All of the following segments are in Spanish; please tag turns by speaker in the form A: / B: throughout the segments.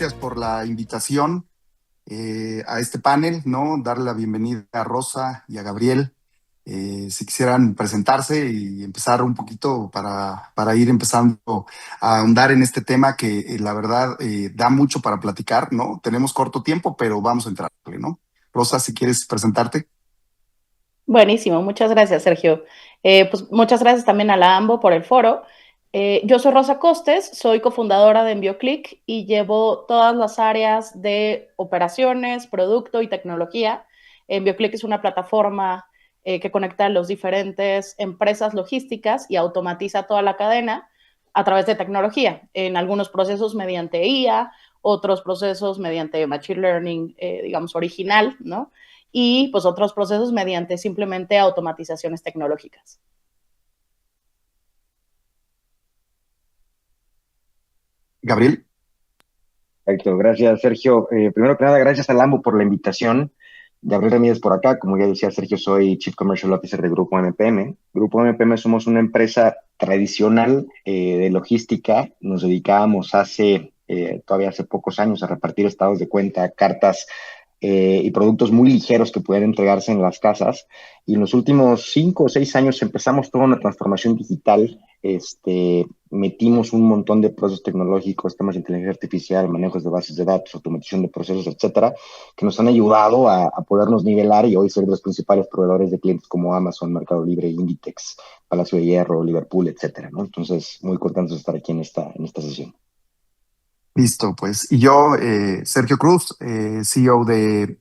A: gracias por la invitación a este panel, ¿no? Darle la bienvenida a Rosa y a Gabriel. Si quisieran presentarse y empezar un poquito para ir empezando a ahondar en este tema que la verdad da mucho para platicar, ¿no? Tenemos corto tiempo, pero vamos a entrarle, ¿no? Rosa, si quieres presentarte.
B: Buenísimo, muchas gracias, Sergio. Pues muchas gracias también a la AMBO por el foro. Yo soy Rosa Costes, soy cofundadora de EnvioClick y llevo todas las áreas de operaciones, producto y tecnología. EnvioClick es una plataforma que conecta a las diferentes empresas logísticas y automatiza toda la cadena a través de tecnología, en algunos procesos mediante IA, otros procesos mediante Machine Learning, digamos, original, ¿no? Y pues otros procesos mediante simplemente automatizaciones tecnológicas.
A: Gabriel.
C: Perfecto, gracias Sergio. Primero que nada, gracias a Lambo por la invitación. Gabriel Ramírez por acá, como ya decía Sergio, soy Chief Commercial Officer de Grupo MPM. Grupo MPM somos una empresa tradicional de logística. Nos dedicábamos todavía hace pocos años a repartir estados de cuenta, cartas y productos muy ligeros que pueden entregarse en las casas. Y en los últimos 5 o 6 años empezamos toda una transformación digital. Metimos un montón de procesos tecnológicos, temas de inteligencia artificial, manejos de bases de datos, automatización de procesos, etcétera, que nos han ayudado a podernos nivelar y hoy ser los principales proveedores de clientes como Amazon, Mercado Libre, Inditex, Palacio de Hierro, Liverpool, etcétera, ¿no? Entonces, muy contentos de estar aquí en esta sesión.
A: Listo, pues. Y yo, Sergio Cruz, CEO de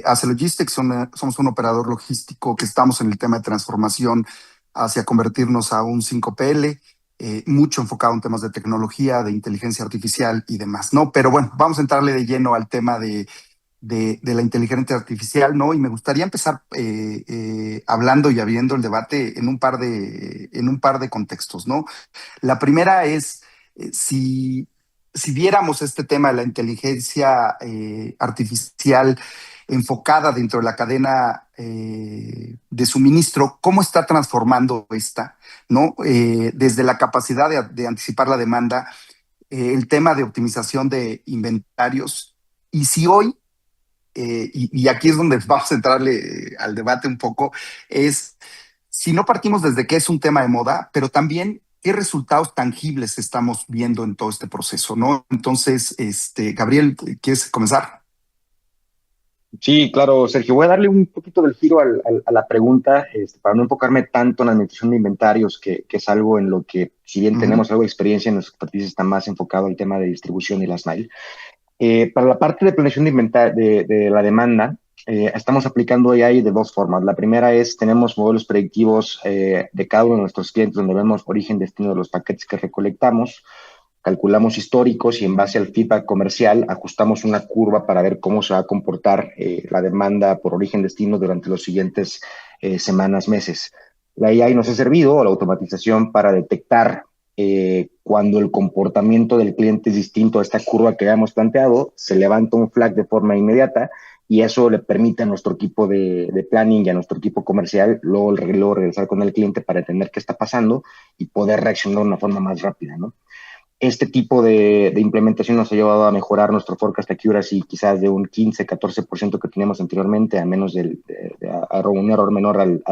A: ACE Logistics, somos un operador logístico que estamos en el tema de transformación hacia convertirnos a un 5PL, mucho enfocado en temas de tecnología, de inteligencia artificial y demás, ¿no? Pero bueno, vamos a entrarle de lleno al tema de la inteligencia artificial, ¿no? Y me gustaría empezar hablando y abriendo el debate en un par de contextos, ¿no? La primera es si viéramos este tema de la inteligencia artificial enfocada dentro de la cadena de suministro, ¿cómo está transformando esta? ¿No? Desde la capacidad de anticipar la demanda, el tema de optimización de inventarios, y si hoy, y aquí es donde vamos a entrarle al debate un poco, es si no partimos desde que es un tema de moda, pero también qué resultados tangibles estamos viendo en todo este proceso, ¿no? Entonces, Gabriel, ¿quieres comenzar?
C: Sí, claro, Sergio. Voy a darle un poquito del giro a la pregunta, para no enfocarme tanto en la administración de inventarios, que es algo en lo que, si bien
A: Ujú.
C: tenemos algo de experiencia, en nuestra expertise está más enfocado al tema de distribución y las mile. Para la parte de planeación de la demanda, estamos aplicando AI de dos formas. La primera es, tenemos modelos predictivos de cada uno de nuestros clientes, donde vemos origen, destino de los paquetes que recolectamos, calculamos históricos y en base al feedback comercial ajustamos una curva para ver cómo se va a comportar la demanda por origen-destino durante los siguientes semanas, meses. La AI nos ha servido, la automatización, para detectar cuando el comportamiento del cliente es distinto a esta curva que habíamos planteado, se levanta un flag de forma inmediata y eso le permite a nuestro equipo de planning y a nuestro equipo comercial luego regresar con el cliente para entender qué está pasando y poder reaccionar de una forma más rápida, ¿no? Este tipo de implementación nos ha llevado a mejorar nuestro forecast accuracy quizás de un 15-14% que teníamos anteriormente, a menos a un error menor al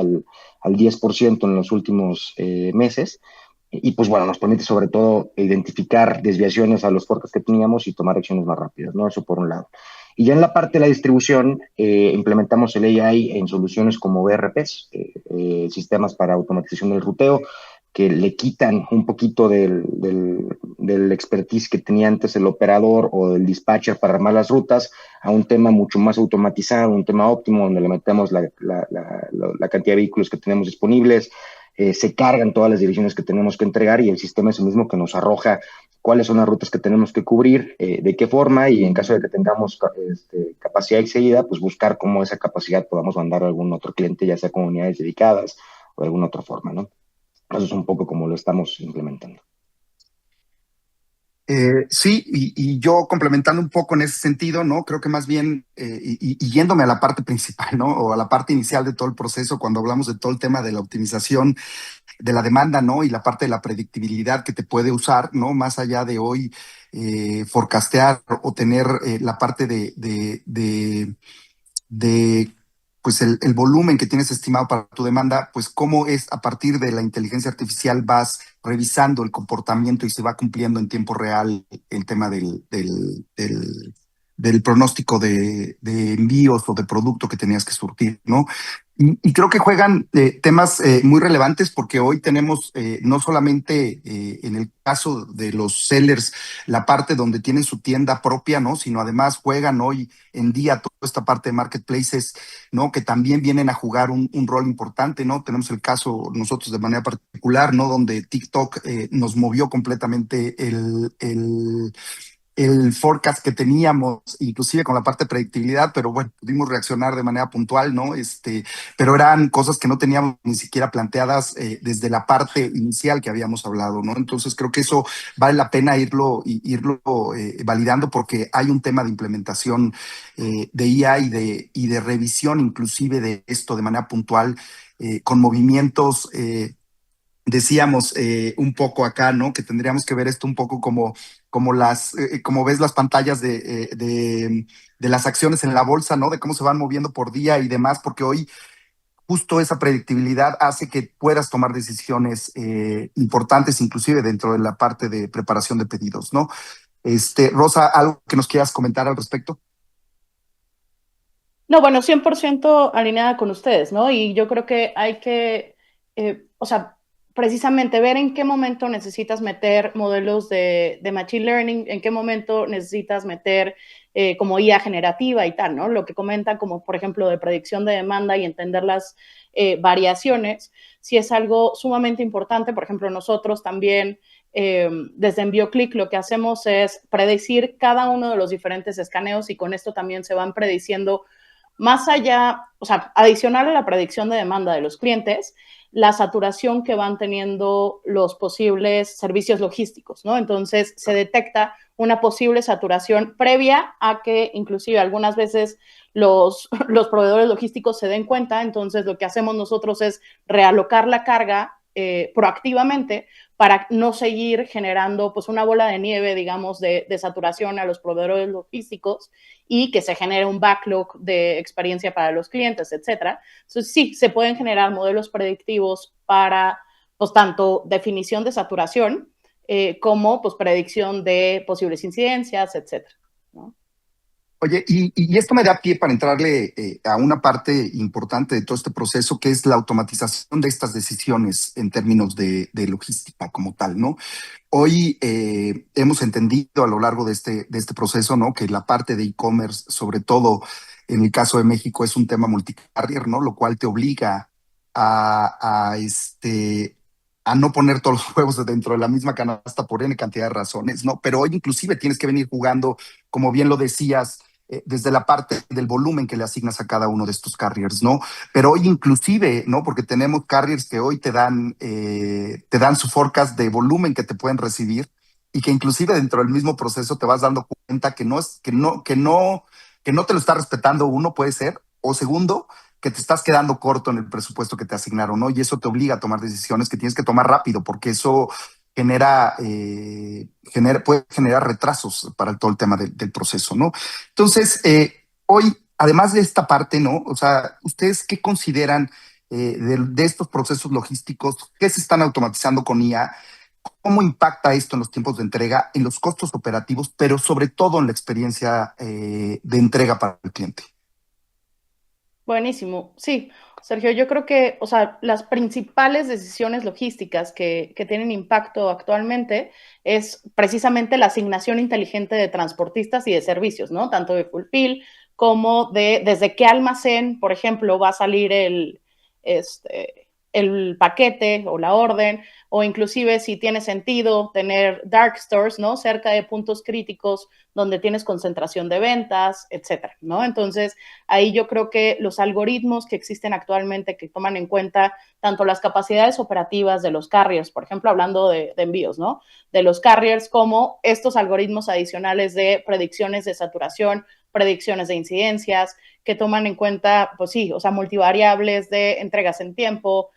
C: 10% en los últimos meses. Y pues bueno, nos permite sobre todo identificar desviaciones a los forecasts que teníamos y tomar acciones más rápidas, ¿no? Eso por un lado. Y ya en la parte de la distribución, implementamos el AI en soluciones como BRPs, sistemas para automatización del ruteo, que le quitan un poquito del expertise que tenía antes el operador o el dispatcher para armar las rutas a un tema mucho más automatizado, un tema óptimo, donde le metemos la cantidad de vehículos que tenemos disponibles, se cargan todas las direcciones que tenemos que entregar y el sistema es el mismo que nos arroja cuáles son las rutas que tenemos que cubrir, de qué forma y en caso de que tengamos capacidad excedida, pues buscar cómo esa capacidad podamos mandar a algún otro cliente, ya sea con unidades dedicadas o de alguna otra forma, ¿no? Eso es un poco como lo estamos implementando.
A: Sí, y yo complementando un poco en ese sentido, ¿no? Creo que más bien, y yéndome a la parte principal, ¿no? O a la parte inicial de todo el proceso, cuando hablamos de todo el tema de la optimización de la demanda, ¿no? Y la parte de la predictibilidad que te puede usar, ¿no? Más allá de hoy forecastear o tener la parte de pues el volumen que tienes estimado para tu demanda, pues cómo es a partir de la inteligencia artificial vas revisando el comportamiento y se va cumpliendo en tiempo real el tema del pronóstico de envíos o de producto que tenías que surtir, ¿no? Y creo que juegan temas muy relevantes porque hoy tenemos no solamente en el caso de los sellers la parte donde tienen su tienda propia, ¿no? Sino además juegan hoy en día toda esta parte de marketplaces, ¿no? Que también vienen a jugar un rol importante, ¿no? Tenemos el caso nosotros de manera particular, ¿no? Donde TikTok nos movió completamente el forecast que teníamos, inclusive con la parte de predictibilidad, pero bueno, pudimos reaccionar de manera puntual, ¿no? Pero eran cosas que no teníamos ni siquiera planteadas desde la parte inicial que habíamos hablado, ¿no? Entonces creo que eso vale la pena irlo validando porque hay un tema de implementación de IA y de revisión inclusive de esto de manera puntual con movimientos decíamos un poco acá, ¿no? Que tendríamos que ver esto un poco como ves las pantallas de las acciones en la bolsa, ¿no? De cómo se van moviendo por día y demás, porque hoy justo esa predictibilidad hace que puedas tomar decisiones importantes, inclusive dentro de la parte de preparación de pedidos, ¿no? Rosa, ¿algo que nos quieras comentar al respecto?
B: No, bueno, 100% alineada con ustedes, ¿no? Y yo creo que hay que, o sea, precisamente ver en qué momento necesitas meter modelos de Machine Learning, en qué momento necesitas meter como IA generativa y tal, ¿no? Lo que comentan como, por ejemplo, de predicción de demanda y entender las variaciones, si es algo sumamente importante. Por ejemplo, nosotros también desde EnvioClick lo que hacemos es predecir cada uno de los diferentes escaneos y con esto también se van prediciendo más allá, o sea, adicional a la predicción de demanda de los clientes, la saturación que van teniendo los posibles servicios logísticos, ¿no? Entonces se detecta una posible saturación previa a que inclusive algunas veces los proveedores logísticos se den cuenta, entonces lo que hacemos nosotros es realocar la carga proactivamente para no seguir generando pues una bola de nieve, digamos, de saturación a los proveedores logísticos y que se genere un backlog de experiencia para los clientes, etcétera. Entonces, sí, se pueden generar modelos predictivos para, pues, tanto definición de saturación como, pues, predicción de posibles incidencias, etcétera, ¿no?
A: Oye, y esto me da pie para entrarle a una parte importante de todo este proceso, que es la automatización de estas decisiones en términos de logística como tal, ¿no? Hoy hemos entendido a lo largo de este proceso, ¿no? Que la parte de e-commerce, sobre todo en el caso de México, es un tema multicarrier, ¿no? Lo cual te obliga a no poner todos los huevos dentro de la misma canasta por N cantidad de razones, ¿no? Pero hoy inclusive tienes que venir jugando, como bien lo decías, desde la parte del volumen que le asignas a cada uno de estos carriers, ¿no? Pero hoy inclusive, ¿no? Porque tenemos carriers que hoy te dan su forecast de volumen que te pueden recibir y que inclusive dentro del mismo proceso te vas dando cuenta que no te lo está respetando uno, puede ser, o segundo, que te estás quedando corto en el presupuesto que te asignaron, ¿no? Y eso te obliga a tomar decisiones que tienes que tomar rápido, porque eso puede generar retrasos para todo el tema del proceso, ¿no? Entonces, hoy, además de esta parte, ¿no? O sea, ¿ustedes qué consideran de estos procesos logísticos? ¿Qué se están automatizando con IA? ¿Cómo impacta esto en los tiempos de entrega, en los costos operativos, pero sobre todo en la experiencia de entrega para el cliente?
B: Buenísimo. Sí, Sergio, yo creo que, o sea, las principales decisiones logísticas que tienen impacto actualmente es precisamente la asignación inteligente de transportistas y de servicios, ¿no? Tanto de fulfill como de desde qué almacén, por ejemplo, va a salir este, el paquete o la orden, o inclusive si tiene sentido tener dark stores, ¿no? Cerca de puntos críticos donde tienes concentración de ventas, etcétera, ¿no? Entonces, ahí yo creo que los algoritmos que existen actualmente que toman en cuenta tanto las capacidades operativas de los carriers, por ejemplo, hablando de envíos, ¿no? De los carriers, como estos algoritmos adicionales de predicciones de saturación, predicciones de incidencias, que toman en cuenta, pues sí, o sea, multivariables de entregas en tiempo,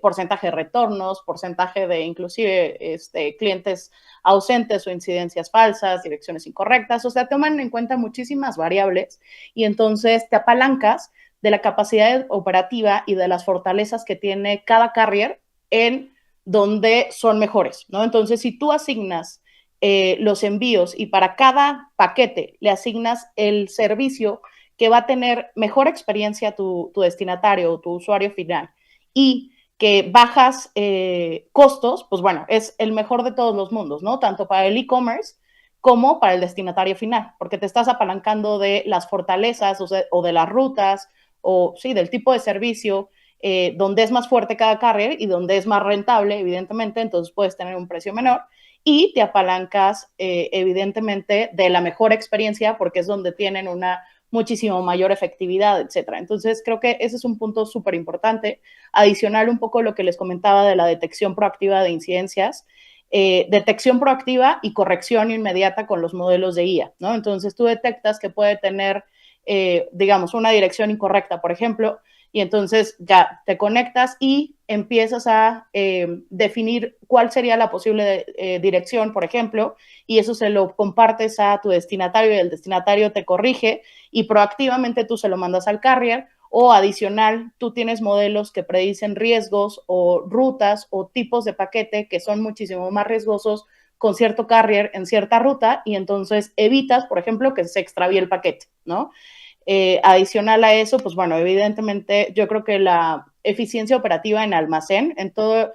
B: porcentaje de retornos, porcentaje de inclusive clientes ausentes o incidencias falsas, direcciones incorrectas, o sea, toman en cuenta muchísimas variables y entonces te apalancas de la capacidad operativa y de las fortalezas que tiene cada carrier en donde son mejores, ¿no? Entonces, si tú asignas los envíos y para cada paquete le asignas el servicio que va a tener mejor experiencia tu destinatario o tu usuario final y que bajas costos, pues bueno, es el mejor de todos los mundos, ¿no? Tanto para el e-commerce como para el destinatario final, porque te estás apalancando de las fortalezas o de las rutas o sí, del tipo de servicio donde es más fuerte cada carrier y donde es más rentable, evidentemente, entonces puedes tener un precio menor y te apalancas evidentemente de la mejor experiencia porque es donde tienen una muchísimo mayor efectividad, etcétera. Entonces, creo que ese es un punto súper importante. Adicional un poco lo que les comentaba de la detección proactiva de incidencias, detección proactiva y corrección inmediata con los modelos de IA, ¿no? Entonces, tú detectas que puede tener, digamos, una dirección incorrecta, por ejemplo, y entonces ya te conectas y empiezas a definir cuál sería la posible dirección, por ejemplo, y eso se lo compartes a tu destinatario y el destinatario te corrige y proactivamente tú se lo mandas al carrier o adicional, tú tienes modelos que predicen riesgos o rutas o tipos de paquete que son muchísimo más riesgosos con cierto carrier en cierta ruta y entonces evitas, por ejemplo, que se extravíe el paquete, ¿no? Adicional a eso, pues bueno, evidentemente yo creo que la eficiencia operativa en almacén, en todo,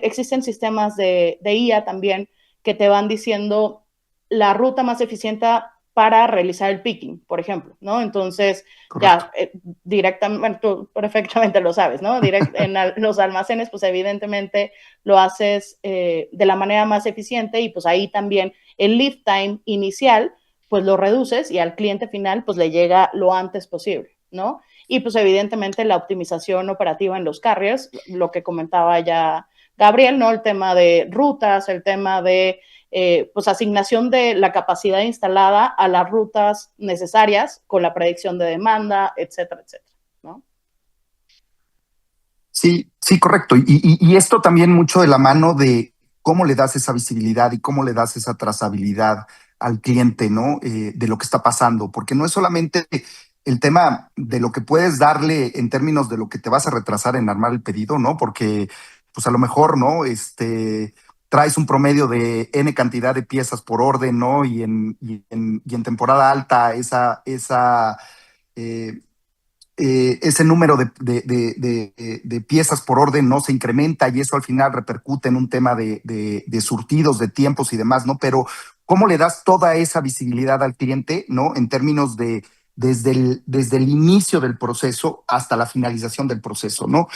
B: existen sistemas de IA también que te van diciendo la ruta más eficiente para realizar el picking, por ejemplo, ¿no? Entonces,
A: Correcto.
B: ya directamente, bueno, tú perfectamente lo sabes, ¿no? Los almacenes, pues evidentemente lo haces de la manera más eficiente y pues ahí también el lead time inicial pues lo reduces y al cliente final pues le llega lo antes posible, ¿no? Y pues evidentemente la optimización operativa en los carriers, lo que comentaba ya Gabriel, ¿no? El tema de rutas, el tema de pues asignación de la capacidad instalada a las rutas necesarias con la predicción de demanda, etcétera, etcétera, ¿no?
A: Sí, sí, correcto. Y esto también mucho de la mano de cómo le das esa visibilidad y cómo le das esa trazabilidad al cliente, ¿no? De lo que está pasando, porque no es solamente el tema de lo que puedes darle en términos de lo que te vas a retrasar en armar el pedido, ¿no? Porque, pues a lo mejor, ¿no? Traes un promedio de N cantidad de piezas por orden, ¿no? Y en temporada alta eh, ese número de piezas por orden no se incrementa y eso al final repercute en un tema de surtidos, de tiempos y demás, ¿no? Pero ¿cómo le das toda esa visibilidad al cliente, ¿no? En términos de desde el inicio del proceso hasta la finalización del proceso, ¿no?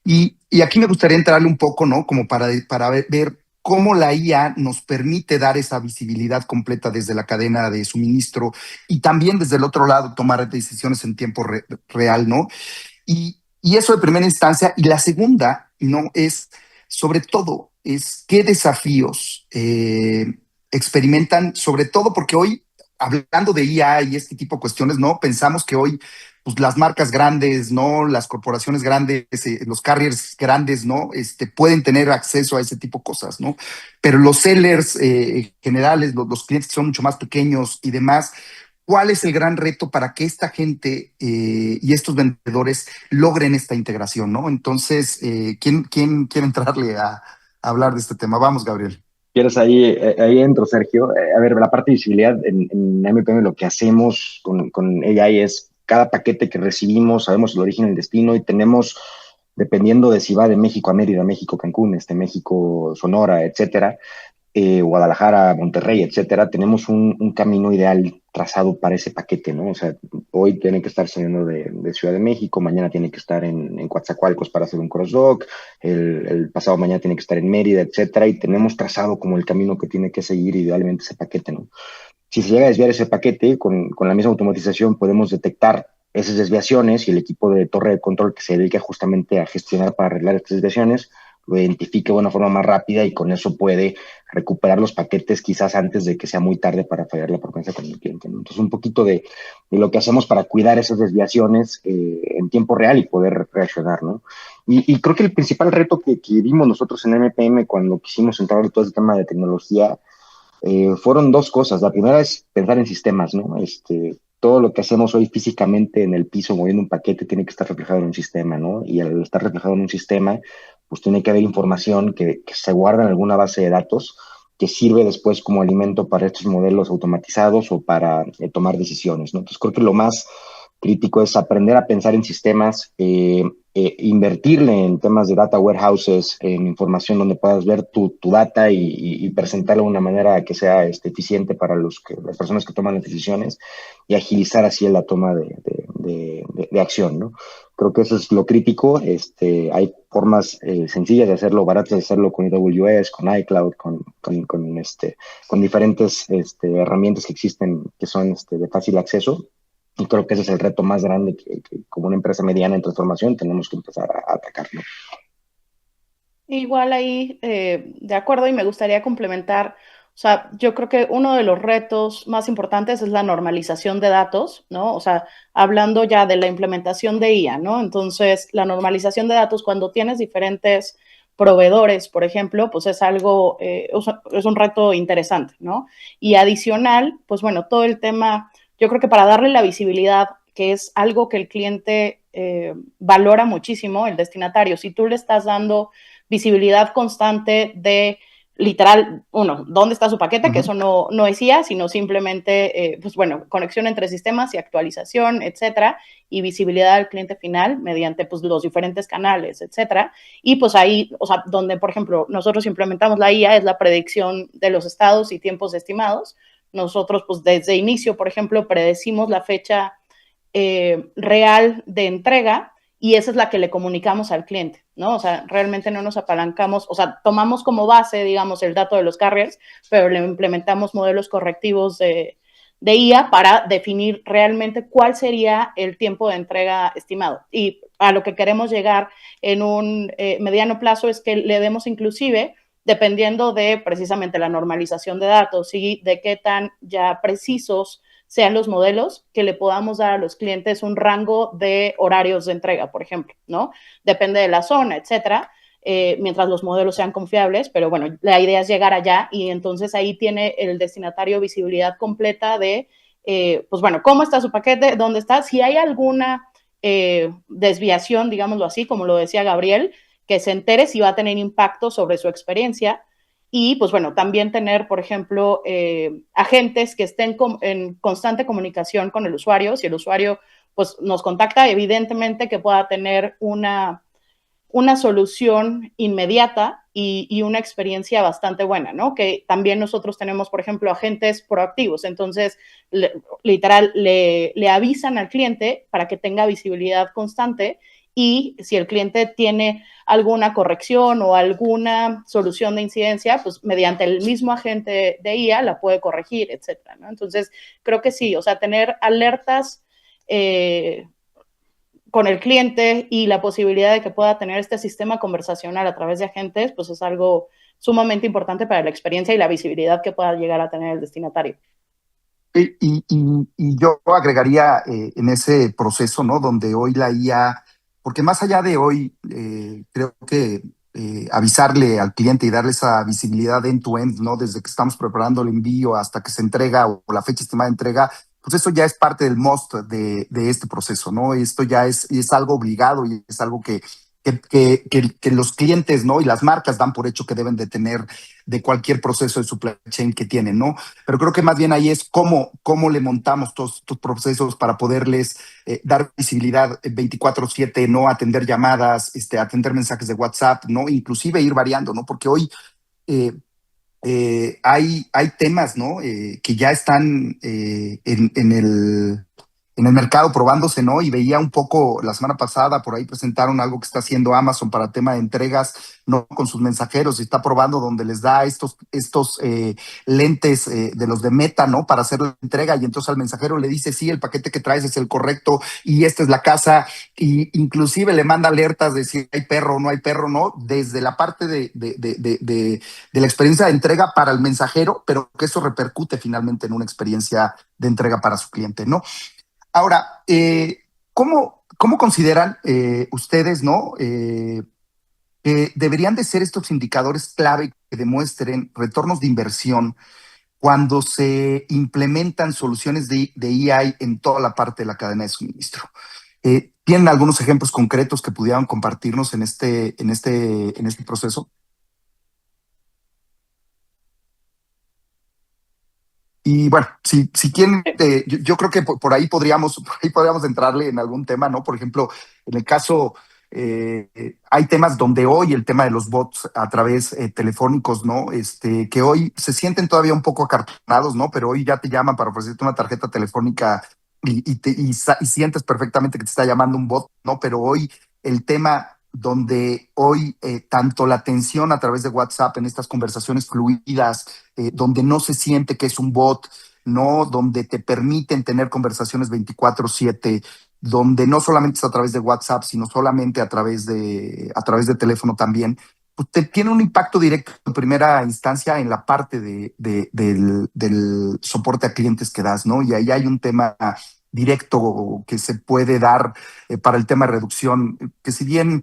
A: Y aquí me gustaría entrarle un poco, ¿no? Como para ver cómo la IA nos permite dar esa visibilidad completa desde la cadena de suministro y también desde el otro lado tomar decisiones en tiempo real, ¿no? Y eso de primera instancia. Y la segunda, ¿no? Es, sobre todo, es qué desafíos experimentan, sobre todo porque hoy, hablando de IA y este tipo de cuestiones, ¿no? Pensamos que hoy pues, las marcas grandes, ¿no? Las corporaciones grandes, los carriers grandes, ¿no? Pueden tener acceso a ese tipo de cosas, ¿no? Pero los sellers generales, los clientes que son mucho más pequeños y demás, ¿cuál es el gran reto para que esta gente y estos vendedores logren esta integración, ¿no? Entonces, ¿quién quiere entrarle a hablar de este tema? Vamos, Gabriel.
C: Quieres ahí entro, Sergio. A ver, la parte de visibilidad en MPM lo que hacemos con AI es cada paquete que recibimos, sabemos el origen y el destino y tenemos, dependiendo de si va de México a Mérida, México, Cancún, México, Sonora, etcétera, Guadalajara, Monterrey, etcétera, tenemos un camino ideal trazado para ese paquete, ¿no? O sea, hoy tiene que estar saliendo de Ciudad de México, mañana tiene que estar en Coatzacoalcos para hacer un crossdock, el pasado mañana tiene que estar en Mérida, etcétera, y tenemos trazado como el camino que tiene que seguir idealmente ese paquete, ¿no? Si se llega a desviar ese paquete, con la misma automatización podemos detectar esas desviaciones y el equipo de torre de control que se dedica justamente a gestionar para arreglar estas desviaciones lo identifique de una forma más rápida y con eso puede recuperar los paquetes quizás antes de que sea muy tarde para fallar la promesa con el cliente, ¿no? Entonces, un poquito de lo que hacemos para cuidar esas desviaciones en tiempo real y poder reaccionar, ¿no? Y creo que el principal reto que vimos nosotros en MPM cuando quisimos entrar en todo este tema de tecnología fueron dos cosas. La primera es pensar en sistemas, ¿no? Todo lo que hacemos hoy físicamente en el piso moviendo un paquete tiene que estar reflejado en un sistema, ¿no? Y al estar reflejado en un sistema, pues tiene que haber información que se guarda en alguna base de datos que sirve después como alimento para estos modelos automatizados o para tomar decisiones, ¿no? Entonces creo que lo más crítico es aprender a pensar en sistemas, invertirle en temas de data warehouses, en información donde puedas ver tu data y presentarlo de una manera que sea eficiente para las personas que toman las decisiones y agilizar así la toma de acción, ¿no? Creo que eso es lo crítico. Hay formas sencillas de hacerlo, baratas de hacerlo con AWS, con iCloud, con diferentes herramientas que existen que son de fácil acceso. Y creo que ese es el reto más grande que como una empresa mediana en transformación tenemos que empezar a atacar, ¿no?
B: Igual ahí, de acuerdo, y me gustaría complementar, o sea, yo creo que uno de los retos más importantes es la normalización de datos, ¿no? O sea, hablando ya de la implementación de IA, ¿no? Entonces, la normalización de datos cuando tienes diferentes proveedores, por ejemplo, pues es algo, es un reto interesante, ¿no? Y adicional, pues bueno, todo el tema, yo creo que para darle la visibilidad, que es algo que el cliente valora muchísimo, el destinatario, si tú le estás dando visibilidad constante de literal, uno, dónde está su paquete, que eso no es IA, sino simplemente, pues bueno, conexión entre sistemas y actualización, etcétera, y visibilidad al cliente final mediante pues los diferentes canales, etcétera. Y pues ahí, o sea, donde, por ejemplo, nosotros implementamos la IA es la predicción de los estados y tiempos estimados. Nosotros, pues desde inicio, por ejemplo, predecimos la fecha real de entrega y esa es la que le comunicamos al cliente, ¿no? O sea, realmente no nos apalancamos, o sea, tomamos como base, digamos, el dato de los carriers, pero le implementamos modelos correctivos de IA para definir realmente cuál sería el tiempo de entrega estimado. Y a lo que queremos llegar en un mediano plazo es que le demos inclusive, dependiendo de precisamente la normalización de datos y de qué tan ya precisos sean los modelos, que le podamos dar a los clientes un rango de horarios de entrega, por ejemplo, ¿no? Depende de la zona, etcétera, mientras los modelos sean confiables, pero bueno, la idea es llegar allá y entonces ahí tiene el destinatario visibilidad completa de, pues bueno, cómo está su paquete, dónde está, si hay alguna desviación, digámoslo así, como lo decía Gabriel, que se entere si va a tener impacto sobre su experiencia. Y pues bueno, también tener, por ejemplo, agentes que estén en constante comunicación con el usuario. Si el usuario pues nos contacta, evidentemente que pueda tener una solución inmediata y una experiencia bastante buena, ¿no? Que también nosotros tenemos, por ejemplo, agentes proactivos. Entonces, literal, le avisan al cliente para que tenga visibilidad constante y si el cliente tiene alguna corrección o alguna solución de incidencia, pues mediante el mismo agente de IA la puede corregir, etcétera, ¿no? Entonces, creo que sí, o sea, tener alertas con el cliente y la posibilidad de que pueda tener este sistema conversacional a través de agentes, pues es algo sumamente importante para la experiencia y la visibilidad que pueda llegar a tener el destinatario.
A: Y yo agregaría en ese proceso, ¿no? Donde hoy la IA, porque más allá de hoy, creo que avisarle al cliente y darle esa visibilidad end-to-end, ¿no? Desde que estamos preparando el envío hasta que se entrega o la fecha estimada de entrega, pues eso ya es parte del must de este proceso, ¿no? Esto ya es algo obligado y es algo que los clientes, ¿no? Y las marcas dan por hecho que deben de tener de cualquier proceso de supply chain que tienen, ¿no? Pero creo que más bien ahí es cómo le montamos todos estos procesos para poderles dar visibilidad 24/7, no atender llamadas, atender mensajes de WhatsApp, ¿no? Inclusive ir variando, ¿no? Porque hoy hay temas, ¿no? Que ya están en el mercado probándose, ¿no? Y veía un poco la semana pasada, por ahí presentaron algo que está haciendo Amazon para tema de entregas, ¿no? Con sus mensajeros, y está probando donde les da estos lentes de los de Meta, ¿no? Para hacer la entrega, y entonces al mensajero le dice, sí, el paquete que traes es el correcto, y esta es la casa, y inclusive le manda alertas de si hay perro o no hay perro, ¿no? Desde la parte de la experiencia de entrega para el mensajero, pero que eso repercute finalmente en una experiencia de entrega para su cliente, ¿no? Ahora, ¿cómo consideran ustedes, ¿no? Que deberían de ser estos indicadores clave que demuestren retornos de inversión cuando se implementan soluciones de EI en toda la parte de la cadena de suministro? ¿Tienen algunos ejemplos concretos que pudieran compartirnos en este proceso? Y bueno, si quieren, yo creo que por ahí podríamos entrarle en algún tema, ¿no? Por ejemplo, en el caso, hay temas donde hoy el tema de los bots a través telefónicos, ¿no? Que hoy se sienten todavía un poco acartonados, ¿no? Pero hoy ya te llaman para ofrecerte una tarjeta telefónica y sientes perfectamente que te está llamando un bot, ¿no? Pero hoy el tema donde hoy tanto la atención a través de WhatsApp en estas conversaciones fluidas, donde no se siente que es un bot, ¿no? Donde te permiten tener conversaciones 24/7, donde no solamente es a través de WhatsApp, sino solamente a través de teléfono también, pues te tiene un impacto directo en primera instancia en la parte del soporte a clientes que das, ¿no? Y ahí hay un tema directo que se puede dar para el tema de reducción, que si bien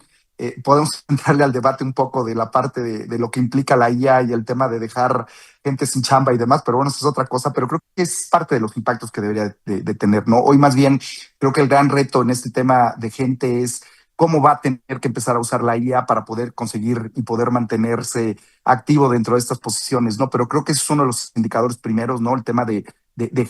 A: podemos entrarle al debate un poco de la parte de lo que implica la IA y el tema de dejar gente sin chamba y demás, pero bueno, eso es otra cosa, pero creo que es parte de los impactos que debería de tener, ¿no? Hoy más bien creo que el gran reto en este tema de gente es cómo va a tener que empezar a usar la IA para poder conseguir y poder mantenerse activo dentro de estas posiciones, ¿no? Pero creo que ese es uno de los indicadores primeros, ¿no? El tema de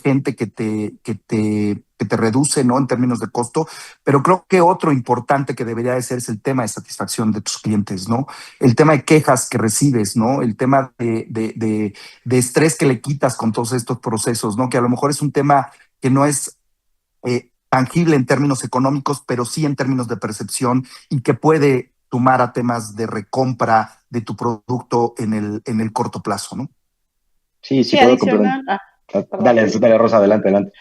A: gente que te reduce, ¿no? En términos de costo, pero creo que otro importante que debería de ser es el tema de satisfacción de tus clientes, ¿no? El tema de quejas que recibes, ¿no? El tema de estrés que le quitas con todos estos procesos, ¿no? Que a lo mejor es un tema que no es tangible en términos económicos, pero sí en términos de percepción, y que puede sumar a temas de recompra de tu producto en el corto plazo, ¿no?
C: Sí, sí
B: Sí,
C: puedo complementar.
B: adicional. Perdón.
C: Dale, Rosa, adelante, adelante.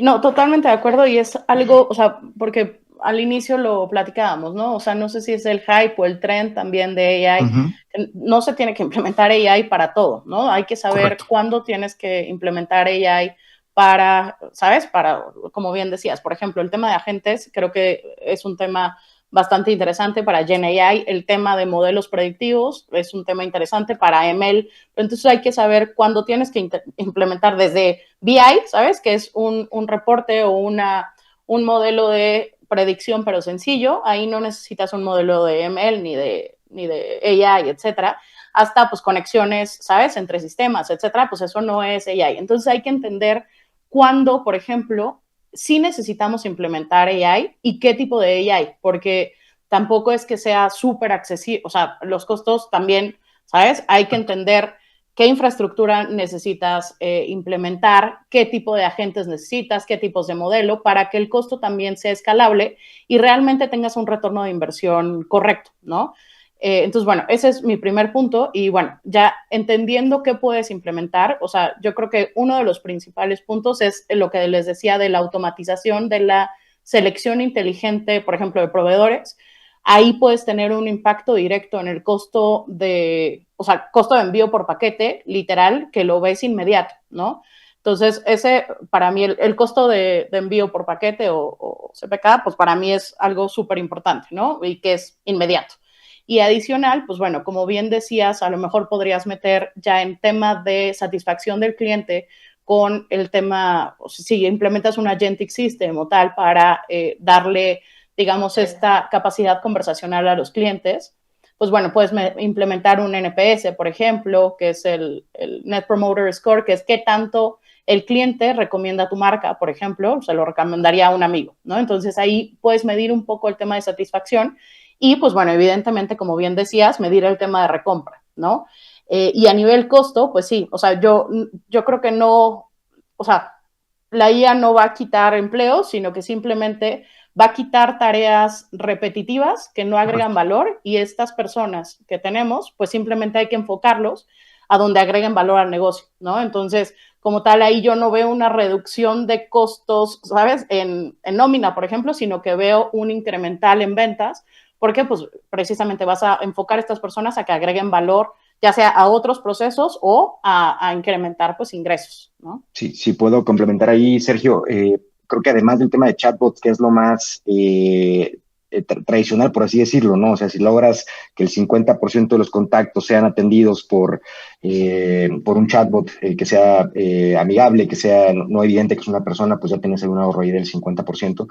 B: No, totalmente de acuerdo, y es algo, o sea, porque al inicio lo platicábamos, ¿no? O sea, no sé si es el hype o el trend también de AI.
A: Ujú.
B: No se tiene que implementar AI para todo, ¿no? Hay que saber
A: Correcto.
B: cuándo tienes que implementar AI para, ¿sabes? Para, como bien decías, por ejemplo, el tema de agentes, creo que es un tema bastante interesante para GenAI. El tema de modelos predictivos es un tema interesante para ML. Entonces hay que saber cuándo tienes que implementar desde BI, ¿sabes? Que es un reporte o un modelo de predicción, pero sencillo. Ahí no necesitas un modelo de ML ni de AI, etcétera. Hasta pues conexiones, ¿sabes? Entre sistemas, etcétera. Pues eso no es AI. Entonces hay que entender cuándo, por ejemplo, sí necesitamos implementar AI y qué tipo de AI, porque tampoco es que sea súper accesible, o sea, los costos también, ¿sabes? Hay que entender qué infraestructura necesitas implementar, qué tipo de agentes necesitas, qué tipos de modelo, para que el costo también sea escalable y realmente tengas un retorno de inversión correcto, ¿no? Entonces, bueno, ese es mi primer punto y bueno, ya entendiendo qué puedes implementar, o sea, yo creo que uno de los principales puntos es lo que les decía de la automatización de la selección inteligente, por ejemplo, de proveedores. Ahí puedes tener un impacto directo en el costo o sea, costo de envío por paquete, literal, que lo ves inmediato, ¿no? Entonces, ese, para mí, el costo de envío por paquete o CPK, pues para mí es algo súper importante, ¿no? Y que es inmediato. Y adicional, pues bueno, como bien decías, a lo mejor podrías meter ya en tema de satisfacción del cliente con el tema, o sea, si implementas un agentic system o tal para darle, digamos, esta capacidad conversacional a los clientes, pues bueno, puedes implementar un NPS, por ejemplo, que es el Net Promoter Score, que es qué tanto el cliente recomienda tu marca, por ejemplo, se lo recomendaría a un amigo, ¿no? Entonces ahí puedes medir un poco el tema de satisfacción y, pues bueno, evidentemente, como bien decías, medir el tema de recompra, ¿no? Y a nivel costo, pues sí, o sea, yo creo que no, o sea, la IA no va a quitar empleos, sino que simplemente va a quitar tareas repetitivas que no agregan valor, y estas personas que tenemos, pues simplemente hay que enfocarlos a donde agreguen valor al negocio, ¿no? Entonces, como tal, ahí yo no veo una reducción de costos, ¿sabes? En nómina, por ejemplo, sino que veo un incremental en ventas, porque pues precisamente vas a enfocar a estas personas a que agreguen valor, ya sea a otros procesos o a incrementar pues ingresos, ¿no?
C: Sí, sí puedo complementar ahí, Sergio. Creo que además del tema de chatbots, que es lo más tradicional, por así decirlo, ¿no? O sea, si logras que el 50% de los contactos sean atendidos por un chatbot que sea amigable, que sea no evidente que es una persona, pues ya tienes un ahorro ahí del 50%.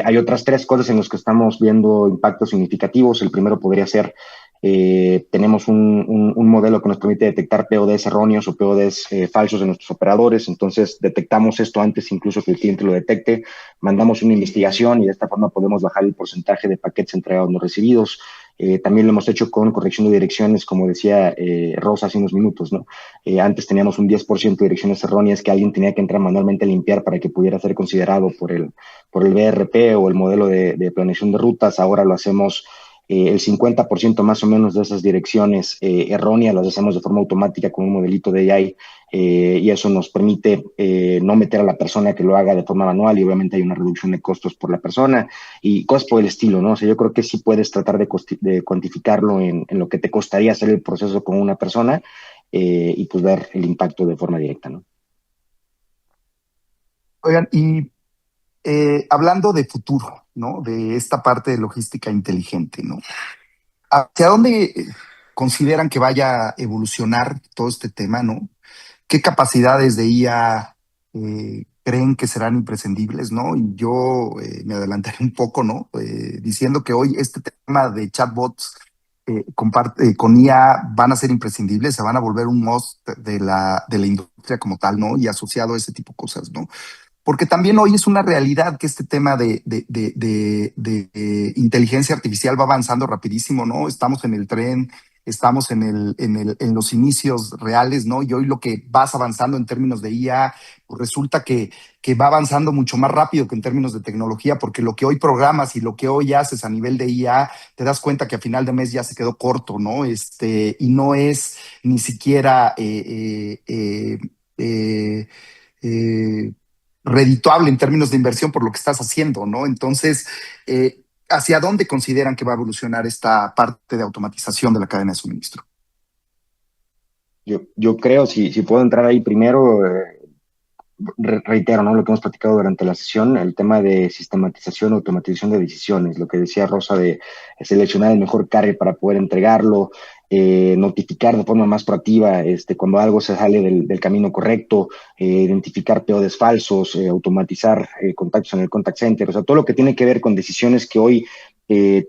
C: Hay otras tres cosas en las que estamos viendo impactos significativos. El primero podría ser tenemos un modelo que nos permite detectar PODs erróneos o PODs falsos de nuestros operadores. Entonces, detectamos esto antes incluso que el cliente lo detecte, mandamos una investigación y de esta forma podemos bajar el porcentaje de paquetes entregados no recibidos. También lo hemos hecho con corrección de direcciones, como decía Rosa hace unos minutos, ¿no? Antes teníamos un 10% de direcciones erróneas que alguien tenía que entrar manualmente a limpiar para que pudiera ser considerado por el BRP o el modelo de planeación de rutas. Ahora lo hacemos el 50% más o menos de esas direcciones erróneas las hacemos de forma automática con un modelito de AI y eso nos permite no meter a la persona que lo haga de forma manual y obviamente hay una reducción de costos por la persona y cosas por el estilo, ¿no? O sea, yo creo que sí puedes tratar de cuantificarlo en lo que te costaría hacer el proceso con una persona y pues ver el impacto de forma directa, ¿no?
A: Oigan, y hablando de futuro, ¿no? De esta parte de logística inteligente, ¿no? ¿Hacia dónde consideran que vaya a evolucionar todo este tema, ¿no? ¿Qué capacidades de IA creen que serán imprescindibles, ¿no? Y yo me adelantaré un poco, ¿no? Diciendo que hoy este tema de chatbots con IA van a ser imprescindibles, se van a volver un must de la industria como tal, ¿no? Y asociado a ese tipo de cosas, ¿no? Porque también hoy es una realidad que este tema de inteligencia artificial va avanzando rapidísimo, ¿no? Estamos en el tren, estamos en los inicios reales, ¿no? Y hoy lo que vas avanzando en términos de IA, pues resulta que va avanzando mucho más rápido que en términos de tecnología, porque lo que hoy programas y lo que hoy haces a nivel de IA, te das cuenta que a final de mes ya se quedó corto, ¿no? Y no es ni siquiera eh, redituable en términos de inversión por lo que estás haciendo, ¿no? Entonces, ¿hacia dónde consideran que va a evolucionar esta parte de automatización de la cadena de suministro?
C: Yo creo, si puedo entrar ahí primero, reitero, ¿no? Lo que hemos platicado durante la sesión, el tema de sistematización, automatización de decisiones, lo que decía Rosa de seleccionar el mejor carry para poder entregarlo, notificar de forma más proactiva cuando algo se sale del camino correcto, identificar PODs falsos, automatizar contactos en el contact center, o sea, todo lo que tiene que ver con decisiones que hoy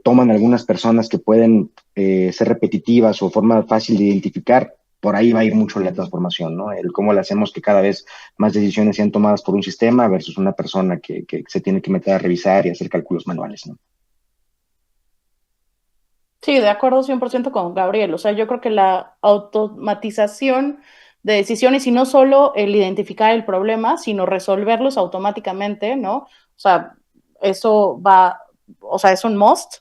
C: toman algunas personas que pueden ser repetitivas o forma fácil de identificar, por ahí va a ir mucho la transformación, ¿no? El cómo le hacemos que cada vez más decisiones sean tomadas por un sistema versus una persona que se tiene que meter a revisar y hacer cálculos manuales, ¿no?
B: Sí, de acuerdo 100% con Gabriel. O sea, yo creo que la automatización de decisiones y no solo el identificar el problema, sino resolverlos automáticamente, ¿no? O sea, eso va, o sea, es un must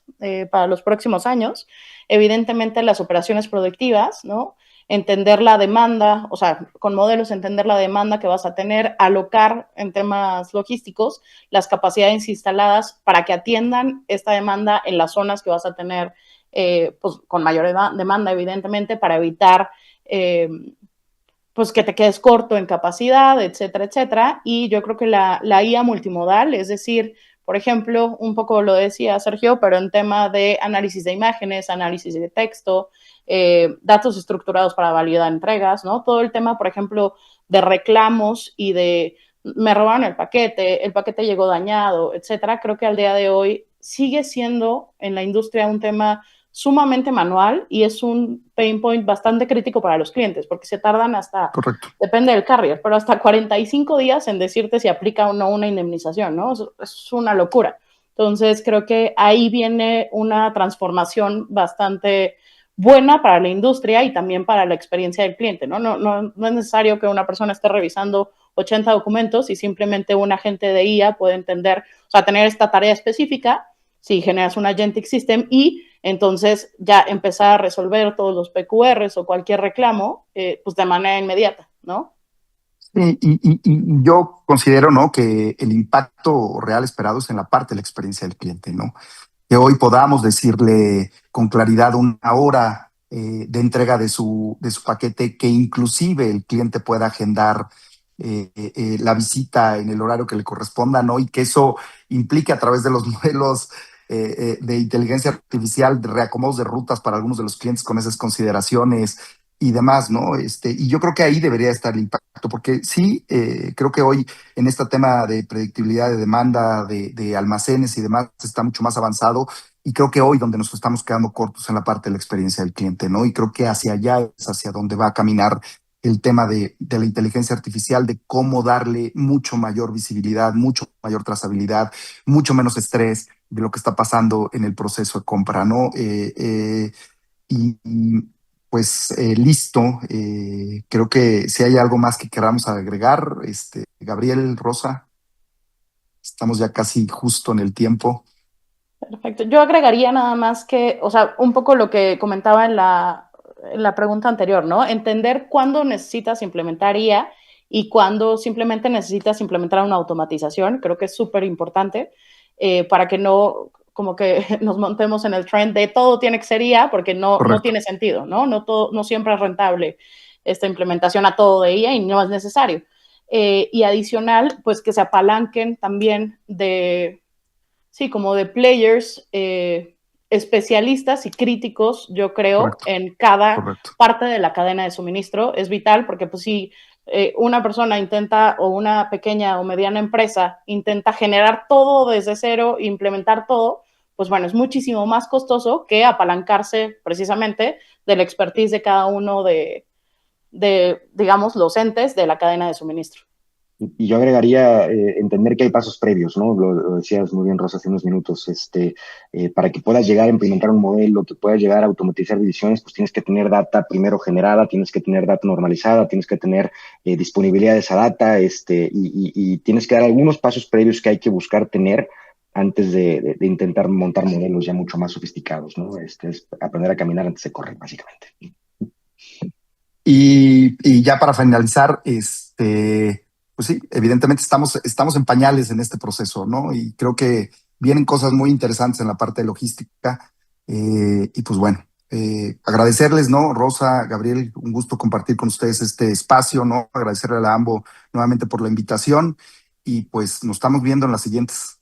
B: para los próximos años. Evidentemente, las operaciones productivas, ¿no? Entender la demanda, o sea, con modelos entender la demanda que vas a tener, alocar en temas logísticos las capacidades instaladas para que atiendan esta demanda en las zonas que vas a tener pues, con mayor demanda, evidentemente, para evitar pues que te quedes corto en capacidad, etcétera, etcétera. Y yo creo que la IA multimodal, es decir, por ejemplo, un poco lo decía Sergio, pero en tema de análisis de imágenes, análisis de texto, datos estructurados para validar entregas, ¿no? Todo el tema, por ejemplo, de reclamos y de me robaron el paquete llegó dañado, etcétera. Creo que al día de hoy sigue siendo en la industria un tema sumamente manual y es un pain point bastante crítico para los clientes porque se tardan hasta,
A: Correcto.
B: depende del carrier, pero hasta 45 días en decirte si aplica o no una indemnización, ¿no? Es una locura. Entonces creo que ahí viene una transformación bastante buena para la industria y también para la experiencia del cliente, ¿no? No es necesario que una persona esté revisando 80 documentos y simplemente un agente de IA puede entender, o sea, tener esta tarea específica si generas un agentic system y entonces ya empezar a resolver todos los PQRs o cualquier reclamo pues de manera inmediata, ¿no?
A: Sí, y yo considero, ¿no?, que el impacto real esperado es en la parte de la experiencia del cliente, ¿no? Que hoy podamos decirle con claridad una hora de entrega de su paquete, que inclusive el cliente pueda agendar la visita en el horario que le corresponda, ¿no? Y que eso implique a través de los modelos de inteligencia artificial, de reacomodos de rutas para algunos de los clientes con esas consideraciones y demás, ¿no? Y yo creo que ahí debería estar el impacto, porque sí, creo que hoy en este tema de predictibilidad de demanda, de almacenes y demás, está mucho más avanzado. Y creo que hoy donde nos estamos quedando cortos en la parte de la experiencia del cliente, ¿no? Y creo que hacia allá es hacia donde va a caminar el tema de la inteligencia artificial, de cómo darle mucho mayor visibilidad, mucho mayor trazabilidad, mucho menos estrés de lo que está pasando en el proceso de compra, ¿no? Y pues listo. Creo que si hay algo más que queramos agregar, Gabriel, Rosa, estamos ya casi justo en el tiempo.
B: Perfecto. Yo agregaría nada más que, o sea, un poco lo que comentaba en la pregunta anterior, ¿no? Entender cuándo necesitas implementar IA y cuándo simplemente necesitas implementar una automatización. Creo que es súper importante para que no como que nos montemos en el trend de todo tiene que ser IA porque no
A: Correcto.
B: tiene sentido, ¿no? No siempre es rentable esta implementación a todo de IA y no es necesario. Y adicional, pues que se apalanquen también de sí, como de players especialistas y críticos, yo creo,
A: Correcto,
B: en cada
A: correcto.
B: parte de la cadena de suministro. Es vital porque pues si una persona intenta o una pequeña o mediana empresa intenta generar todo desde cero, implementar todo, pues bueno, es muchísimo más costoso que apalancarse precisamente de la expertise de cada uno digamos, los entes de la cadena de suministro.
C: Y yo agregaría entender que hay pasos previos, ¿no? Lo decías muy bien, Rosa, hace unos minutos. Para que puedas llegar a implementar un modelo, que puedas llegar a automatizar divisiones, pues tienes que tener data primero generada, tienes que tener data normalizada, tienes que tener disponibilidad de esa data, y tienes que dar algunos pasos previos que hay que buscar tener antes de intentar montar modelos ya mucho más sofisticados, ¿no? Es aprender a caminar antes de correr, básicamente.
A: Y ya para finalizar, pues sí, evidentemente estamos en pañales en este proceso, ¿no? Y creo que vienen cosas muy interesantes en la parte de logística. Y pues bueno, agradecerles, ¿no? Rosa, Gabriel, un gusto compartir con ustedes este espacio, ¿no? Agradecerle a la AMBO nuevamente por la invitación y pues nos estamos viendo en las siguientes.